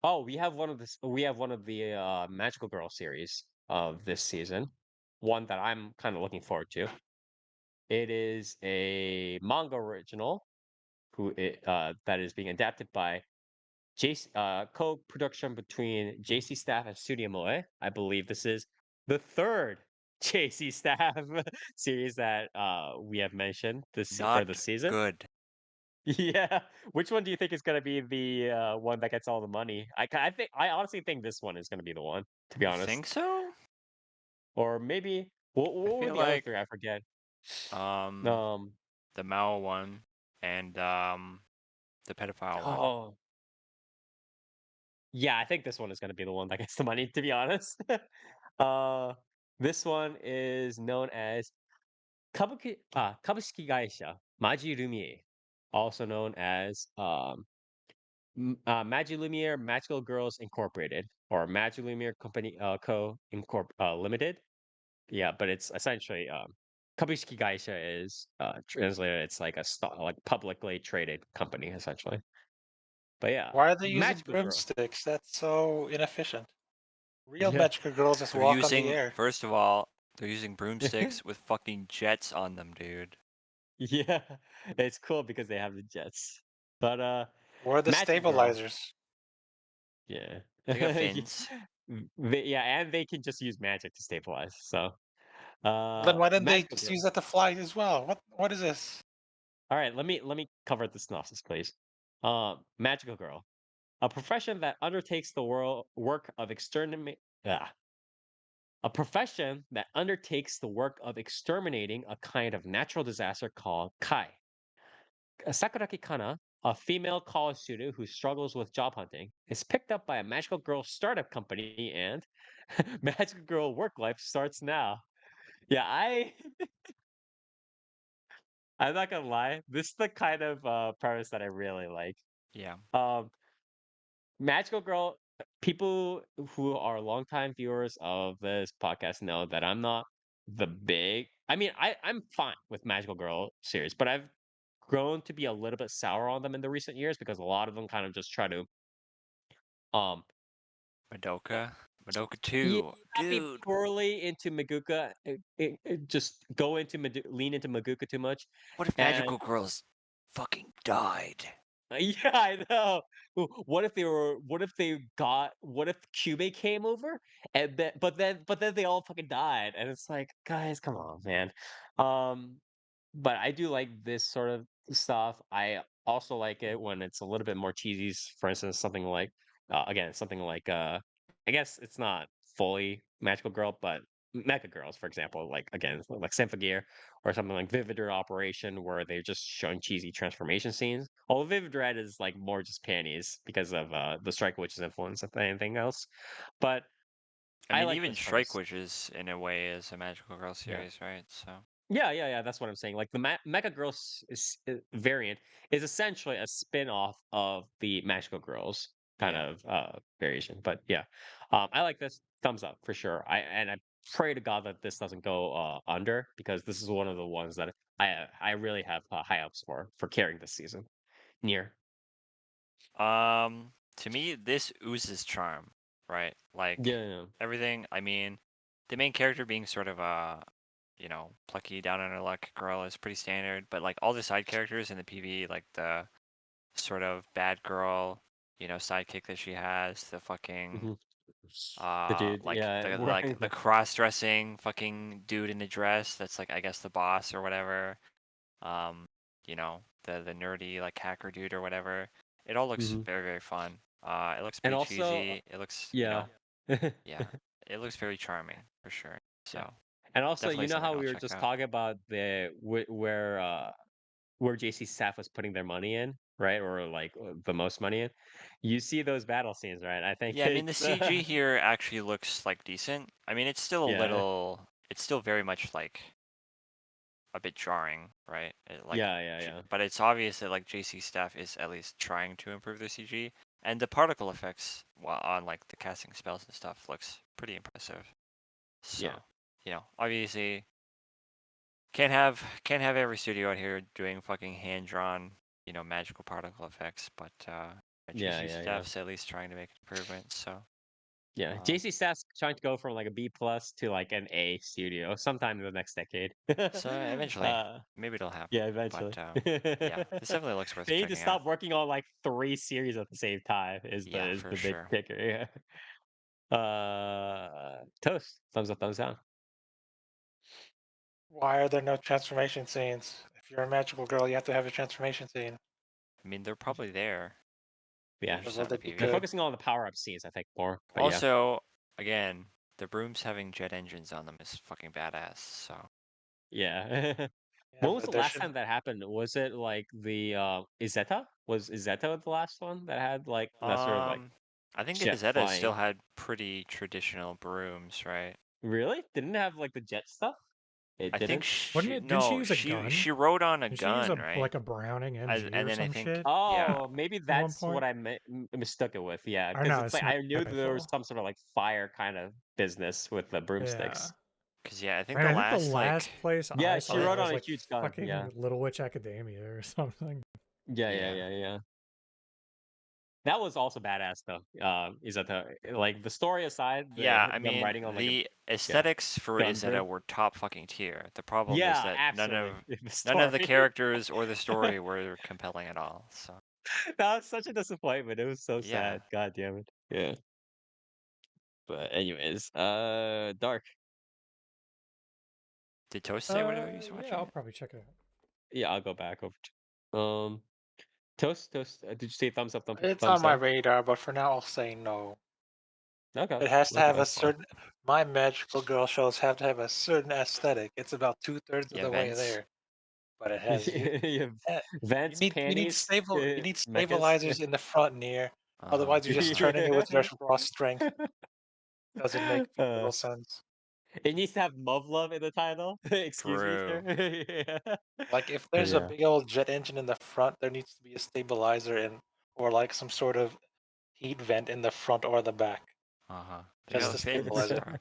Oh, we have one of this. We have one of the Magical Girl series of this season. One that I'm kind of looking forward to. It is a manga original that is being adapted by co-production between JC Staff and Studio Moe. I believe this is the third JC Staff series that we have mentioned for Not the season. good. Yeah, which one do you think is gonna be the one that gets all the money? I honestly think this one is gonna be the one, to be You honest. think so? Or maybe I what were feel the other like three? I forget. um Um. the Mao one and the pedophile one. Oh, yeah, I think this one is gonna be the one that gets the money, to be honest. uh, this one is known as Kabushiki Gaisha Majilumiere, also known as Magilumiere Magical Girls Incorporated or Magilumiere Company Limited. Yeah, but it's essentially Kabushiki Gaisha is translated. It's like like publicly traded company essentially. But yeah, Why are they using Magical Girl. broomsticks? That's so inefficient. Real Yeah. magical girls just They're walk on the using air. first of all, they're using broomsticks with fucking jets on them, dude. Yeah, it's cool because they have the jets. But Where are the Magical Girl, stabilizers? yeah. They got Yeah, fins. yeah, and they can just use magic to stabilize. So, Well, then why didn't they Magical just Girl. use that to fly as well? What is this? All right, let me cover the synopsis, please. Magical Girl, a profession that undertakes the work of exterminate. A profession that undertakes the work of exterminating a kind of natural disaster called Kai. Sakuraki Kana, a female college student who struggles with job hunting, is picked up by a magical girl startup company and magical girl work life starts now. Yeah, I'm not gonna lie. This is the kind of premise that I really like. Yeah. Um Magical Girl, people who are longtime viewers of this podcast know that I'm not the big I'm fine with Magical Girl series, but I've grown to be a little bit sour on them in the recent years because a lot of them kind of just try to um uh, Madoka. Madoka yeah, 2. copy Dude. poorly into Maguka, just lean into Maguka too much. What if And magical girls fucking died? yeah, I know. What if Cube came over and then but then they all fucking died and it's like, guys, come on, man. Um but I do like this sort of stuff. I also like it when it's a little bit more cheesy. For instance, something like again, something like I guess it's not fully Magical Girl, but Mecha Girls, for example, like again, like Symphogear or something like Vivid Red Operation, where they're just showing cheesy transformation scenes. Although Vivid Red is like more just panties because of the Strike Witch's influence than anything else. But I I mean, like even this Strike premise. Witches, in a way, is a magical girl Yeah. series, right? So, Yeah. That's what I'm saying. Like the Mecha Girls variant is essentially a spin-off of the Magical Girls kind yeah. of variation. But yeah, I like this. Thumbs up for sure. I pray to God that this doesn't go under because this is one of the ones that I really have high hopes for carrying this season. Near. To me, this oozes charm, right? Like Yeah. everything. I mean, the main character being sort of a, plucky, down on her luck girl is pretty standard. But like all the side characters in the PV, like the sort of bad girl, sidekick that she has, the fucking Hmm. The dude. like Yeah. the cross-dressing fucking dude in the dress that's like I guess the boss or whatever. The nerdy like hacker dude or whatever. It all looks Hmm. very, very fun. It looks And pretty also, cheesy. It looks, yeah. yeah, it looks very charming for sure. Yeah. So And also, definitely you know something how I'll we were check just out. talking about where JC Staff was putting their money in, right? Or like the most money in. You see those battle scenes, right? I think Yeah, I mean the it's CG here actually looks like decent. I mean yeah. it's still very much like a bit jarring, right? Yeah. But it's obvious that like JC staff is at least trying to improve their CG, and the particle effects on like the casting spells and stuff looks pretty impressive. Yeah. So, obviously can't have every studio out here doing fucking hand drawn, magical particle effects, but GC yeah. staff's at least trying to make improvements. So Yeah, um, JC Staff's trying to go from like a B plus to like an A studio sometime in the next decade. so eventually, uh, maybe it'll happen. yeah, But eventually. yeah, this definitely looks worth They need to checking out. stop working on like 3 series at the same time. Yeah, Is for the big sure. kicker? Yeah. Toast. Thumbs up, thumbs down. Why are there no transformation scenes? If you're a magical girl, you have to have a transformation scene. I mean, they're probably there. They Yeah, just Well, not in that'd the be they're PV. good. focusing on the power up scenes, I think, more. But yeah, Also, again, the brooms having jet engines on them is fucking badass. So yeah. Yeah, When was but the there last should. time that happened? Was it like the Izetta? Was Izetta the last one that had like that sort of like I think jet Izetta still flying? had pretty traditional brooms, right? Really? Didn't it have like the jet stuff? It I think didn't. Wouldn't she it? Didn't she no, use a gun? she rode on a Did she use gun, a right? like a Browning MG And or then I some think shit yeah, Oh, maybe at one that's what point? I mistook it with. Yeah, Or because no, it's it's like not I knew there was rifle. some sort of like fire kind of business with the Yeah. broomsticks. because yeah, I think Man, the I think the last like last place Yeah, I she saw the that rode was on a like huge gun. Yeah, fucking Little Witch Academia or something. yeah. yeah. That was also badass though. Is that like the story aside, Yeah, I them mean, riding on like a the yeah aesthetics for gun Izetta broom? were top fucking tier. The problem is Yeah, that actually, the none of the story. characters or the story were compelling at all. So That was such a disappointment. It was so yeah. sad. God damn it. Yeah. But anyways, Dark. Did Toast say what he's Yeah, watching I'll it? probably check it out. Yeah, I'll go back over. Toast. Did you say thumbs up, It's thumbs on my down? radar, but for now, I'll say no. Okay, It has to okay, have a that's fine. certain. My magical girl shows have to have a certain aesthetic. It's about 2/3 of Yeah, the way Vents. there, but it has you. You have eh, vents, you need panties, stable. You need mechas. stabilizers in the front near. Uh-huh. Otherwise, you're just Uh-huh. turning it Yeah. with your raw strength. Doesn't make Uh, little sense. it needs to have Mov Love in the title. Excuse me, True. sir. Yeah. Like if But there's a yeah. big old jet engine in the front, there needs to be a stabilizer in, or like some sort of heat vent in the front or the back, Uh-huh. They just got to fins, stabilize it. bro.